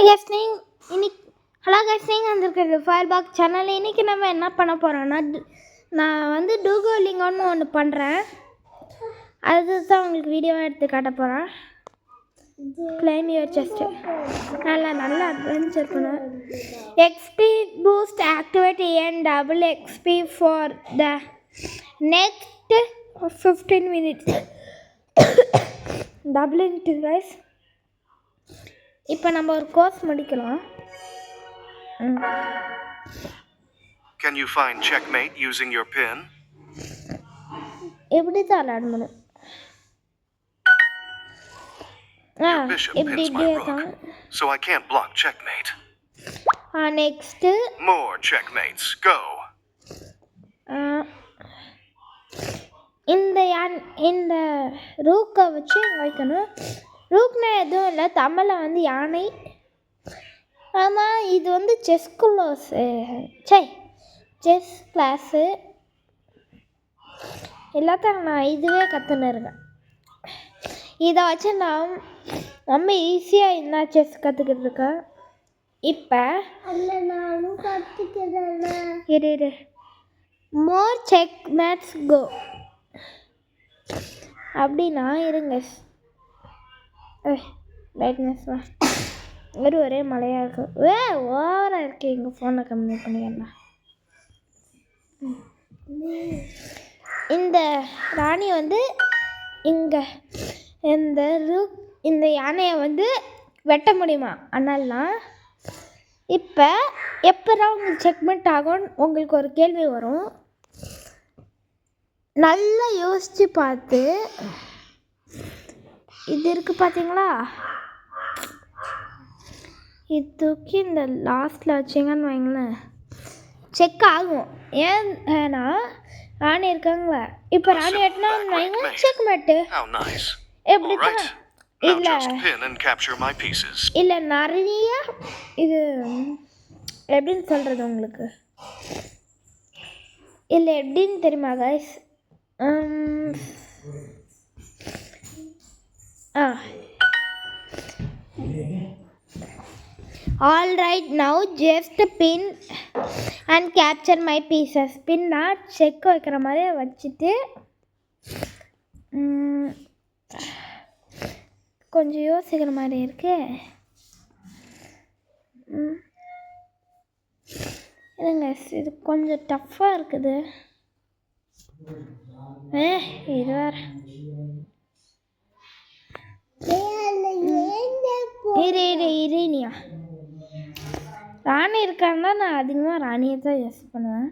Guys hello guys, நீங்கள் வந்திருக்கிறது fire box channel. இன்றைக்கி நம்ம என்ன பண்ண போகிறோன்னா, நான் வந்து டூகோலிங்கோன்னு ஒன்று பண்ணுறேன். அதுதான் உங்களுக்கு வீடியோவாக எடுத்து காட்ட போகிறேன். கிளைம் யுவர் செஸ்ட்டு நல்லா அட்வென்ச்சர் பண்ணுவேன். XP boost activate and double XP for the next 15 minutes. Double into guys. இப்போ நம்ம ஒரு கோர்ஸ் முடிக்கலாம். Can you find checkmate using your pin? எப்படி தான் விளையாட முடியும்? Bishop pins my rook, so I can't block checkmate. Next More checkmates. Go. இந்த ரூக்கை வச்சு வைக்கணும். ரூக்னா எதுவும் இல்லை, தமிழில் வந்து யானை. ஆமாம், இது வந்து செஸ் கிளாஸு எல்லாத்தையும் நான் இதுவே கற்றுன்னு இருக்கேன். இதை வச்சு நான் ரொம்ப ஈஸியாக என்ன செஸ் கற்றுக்கிட்டு இருக்கேன். இப்போ நானும் கற்றுக்கிறேன். இரு மோர் செக் மேட்ஸ் கோ அப்படின்னா இருங்க. ரைட்னஸ் ஒரே மழையாக இருக்குது. ஓவராக இருக்குது. எங்கள் ஃபோனை கம்மி பண்ணிக்கலாம். இந்த ராணி வந்து இங்கே இந்த யானையை வந்து வெட்ட முடியுமா? அதனாலாம் இப்போ எப்போதான் உங்களுக்கு செக்மெண்ட் ஆகும் உங்களுக்கு ஒரு கேள்வி வரும். நல்லா யோசித்து பார்த்து இது இருக்குது பார்த்தீங்களா, இது தூக்கி இந்த லாஸ்ட்டில் வச்சிங்கன்னு வைங்களேன், செக் ஆகும். ஏன்னா ராணி இருக்காங்களா, இப்போ ராணி வெட்டினான்னு வைங்க, செக் மேட்டு. எப்படி தான் இல்லை நிறைய இது எப்படின்னு சொல்கிறது உங்களுக்கு இல்லை எப்படின்னு தெரியுமா guys? All right, now just pin and capture my pieces. பின்னா செக் வைக்கிற மாதிரி வச்சுட்டு கொஞ்சம் யோசிக்கிற மாதிரி இருக்கு. இல்லைங்க, இது கொஞ்சம் டஃப்பாக இருக்குது. இது வேறு இரினியா ராணி இருக்காங்கன்னா நான் அதிகமாக ராணியை தான் யூஸ் பண்ணுவேன்.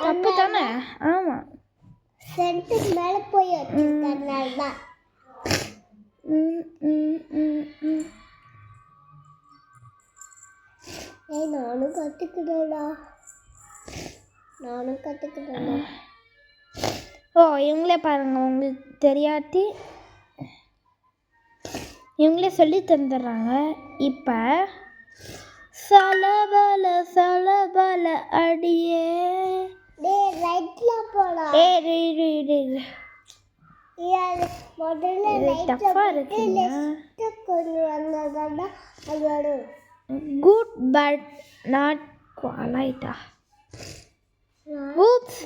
தப்பு தானே? ஆமாம், சென்டர் மேலே போய் வச்சுருக்கேன். நானும் கற்றுக்கிறேன். ஓ, இவங்களே பாருங்கள், உங்களுக்கு தெரியாட்டி இவங்களே சொல்லி தந்துடுறாங்க. இப்போ சலபல அடியே டஃப்பாக இருக்குங்க. குட் பட் நாட் குவாலைட்டா. ஊப்ஸ்,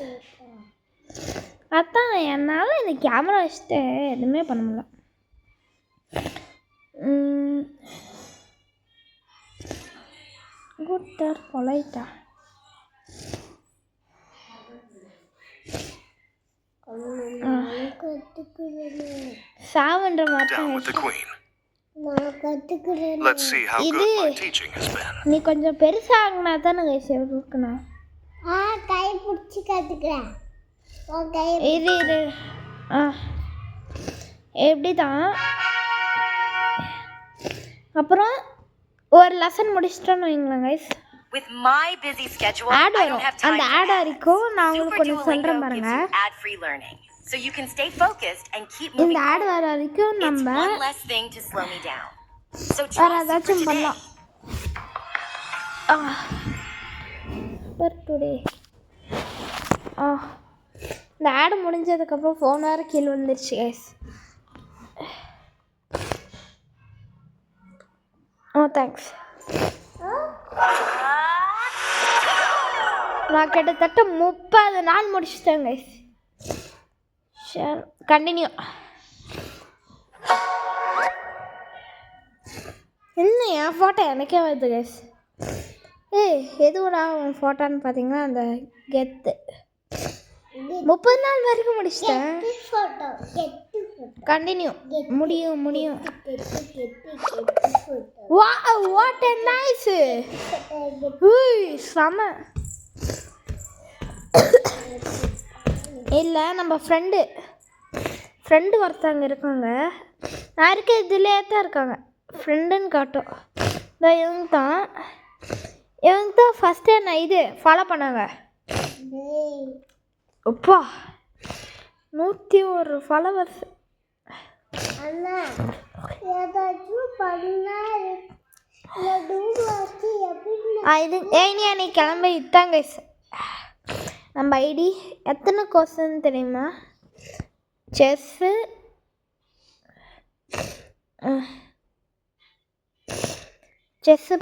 அதான் என்னால் இந்த கேமரா வச்சுட்டு எதுவுமே பண்ண முடியல. Good or பொலைட்டா? சாவன்ற மாதிரி இது நீ கொஞ்சம் பெருசாகினா தானே இருக்கணும். கை பிடிச்சி கற்றுக்கிறேன். இது எப்படி தான் அப்புறம் ஒரு லெசன் முடிச்சிட்டோன்னு வைங்களேன் கைஸ். ஆட் வரும். அந்த ஆட் வரைக்கும் நான் உங்களுக்கு கொஞ்சம் சொல்கிறேன் பாருங்க. இந்த ஆட் வர வரைக்கும் நம்ம வேறு ஏதாச்சும் பண்ணலாம். for today. இந்த ஆடு முடிஞ்சதுக்கப்புறம் ஃபோன் வேறு கீழே வந்துருச்சு கைஸ். ஓ தேங்க்ஸ். நான் கிட்டத்தட்ட 30 நாள் முடிச்சிட்டேன் கைஸ். சரி கண்டினியூ. என்ன என் ஃபோட்டோ எனக்கே வருது கைஸ். எதுவும்டா உன் ஃபோட்டோன்னு பார்த்தீங்கன்னா அந்த கெத்து 30 நாள் வரைக்கும் முடிச்சிட்டேன். கண்டினியூ. முடியும். What a nice. செம. இல்லை நம்ம ஃப்ரெண்டு ஒருத்தவங்க இருக்காங்க. நான் இருக்க இதுலேயே தான் இருக்காங்க. ஃப்ரெண்டுன்னு காட்டும். இவங்க தான் ஃபஸ்ட்டு என்ன ஃபாலோ பண்ணாங்க. அப்பா 101 ஃபாலோவர்ஸ். நீ கிளம்ப இத்தாங்க. நம்ம ஐடி எத்தனை கொஸ்டின் தெரியுமா? செஸ்ஸு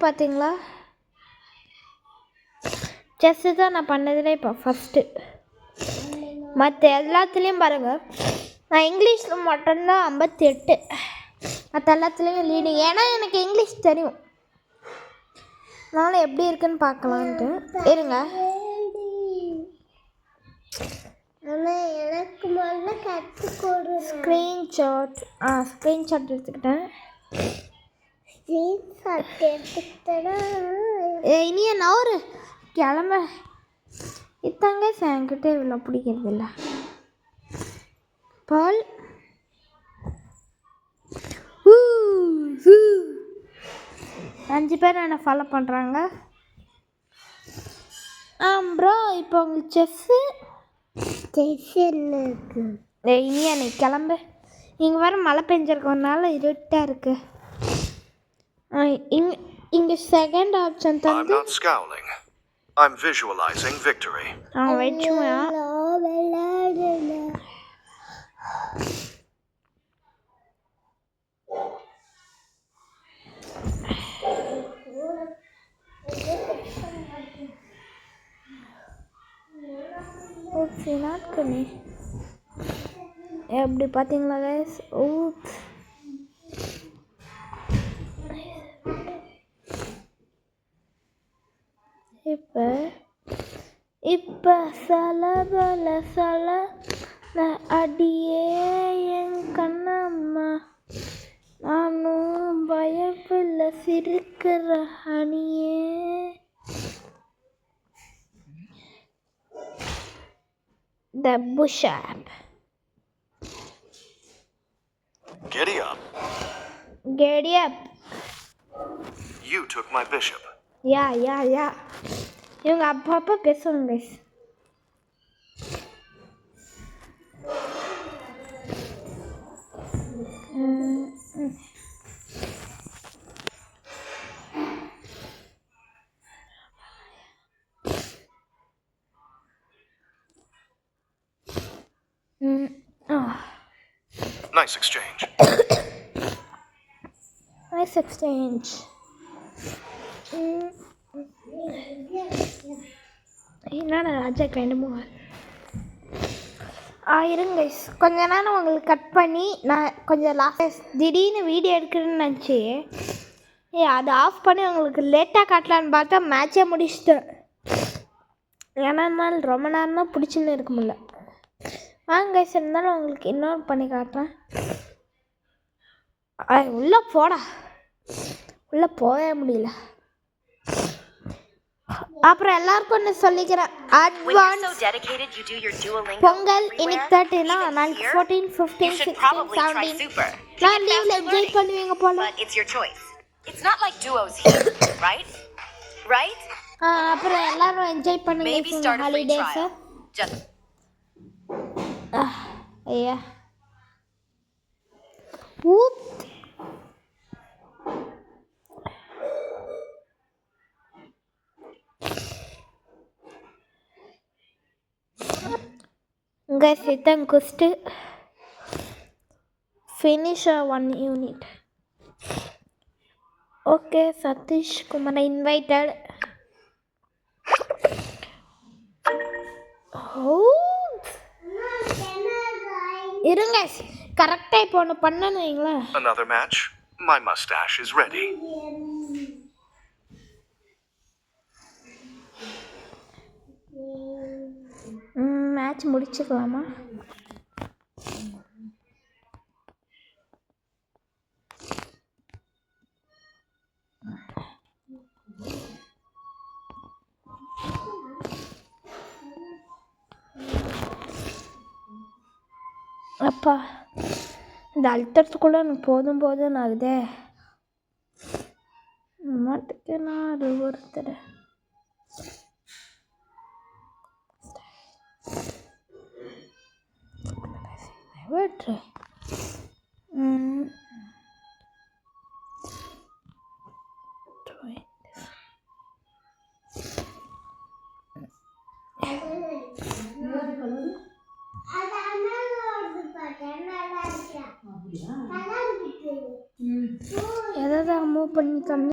பார்த்தீங்களா? செஸ்ஸு தான் நான் பண்ணதில் இப்போ ஃபஸ்ட்டு. மற்ற எல்லாத்துலேயும் பாருங்கள், நான் இங்கிலீஷில் மட்டும்தான் 58. மற்ற எல்லாத்துலேயும் லீடிங். ஏன்னா எனக்கு இங்கிலீஷ் தெரியும். அதனால் எப்படி இருக்குன்னு பார்க்கலான்ட்டு இருங்க. எனக்கு முதல்ல கற்றுக்கொடு. ஸ்க்ரீன்ஷாட் எடுத்துக்கிட்டேன். இனிய நான் ஒரு கிளம்ப இத்தாங்க என்கிட்ட இவ்வளோ பிடிக்கிறது இல்லை. பால் 5 பேர் என்னை ஃபாலோ பண்ணுறாங்க. ப்ரோ இப்போ உங்களுக்கு செஸ்ஸு இனியா நீ கிளம்பு. இங்கே வர மழை பெஞ்சிருக்கனால இருட்டாக இருக்கு. இங்கே செகண்ட் ஆப்ஷன் தந்து I'm visualizing victory. வெச்சுயா. நாட்கணி எப்படி பார்த்தீங்களா கைஸ்? இப்போ சல அடியே என் கண்ணம்மா, நானும் பயப்பில்லை சிரிக்கிற அணியே. The bush app. Giddy up. You took my bishop. Yeah. இவங்க அப்பப்போ பேசுவாங்க கைஸ். Nice exchange. என்னடா ராஜாக்கு 2 3 இருங்க கைஸ். கொஞ்ச நேரம் உங்களுக்கு கட் பண்ணி நான் கொஞ்சம் திடீர்னு வீடியோ எடுக்கிறேன்னு நினச்சி அதை ஆஃப் பண்ணி உங்களுக்கு லேட்டாக காட்டலான்னு பார்த்தா மேட்சே முடிச்சிட்டேன். ஏன்னா ரொம்ப நேரம் தான் பிடிச்சின்னு இருக்க முடியல. வாங்க கைஸ், இருந்தாலும் உங்களுக்கு இன்னொரு பண்ணி காட்டுறேன். உள்ளே போகவே முடியல. அப்புறம் எல்லாருக்கும் ஒன்று சொல்லிக்கிறேன். அட்வான்ஸ் பொங்கல் இன்னைக்கு 30னா நாளைக்கு 14 15 16 17 நான் லீவ்ல என்ஜாய் பண்ணுவீங்க போல. அப்புறம் எல்லாரும் என்ஜாய் பண்ணுங்க ஹாலிடேஸ். ஐயா கைஸ் இதான் குஸ்ட்டு finish 1 unit. Okay, Satish Kumar invited. இருங்க கரெக்டாக இப்போ ஒன்று பண்ணணுங்களா? Another match? My mustache is ready. Match முடிச்சுக்கலாமா? அப்பா இந்த அழுத்தத்துக்குள்ளே எனக்கு போதும் ஆகுதே. மாட்டுக்கு நான் அது ஒருத்தர் விட்டுரு. எதாவது மூவ் பண்ணி தந்து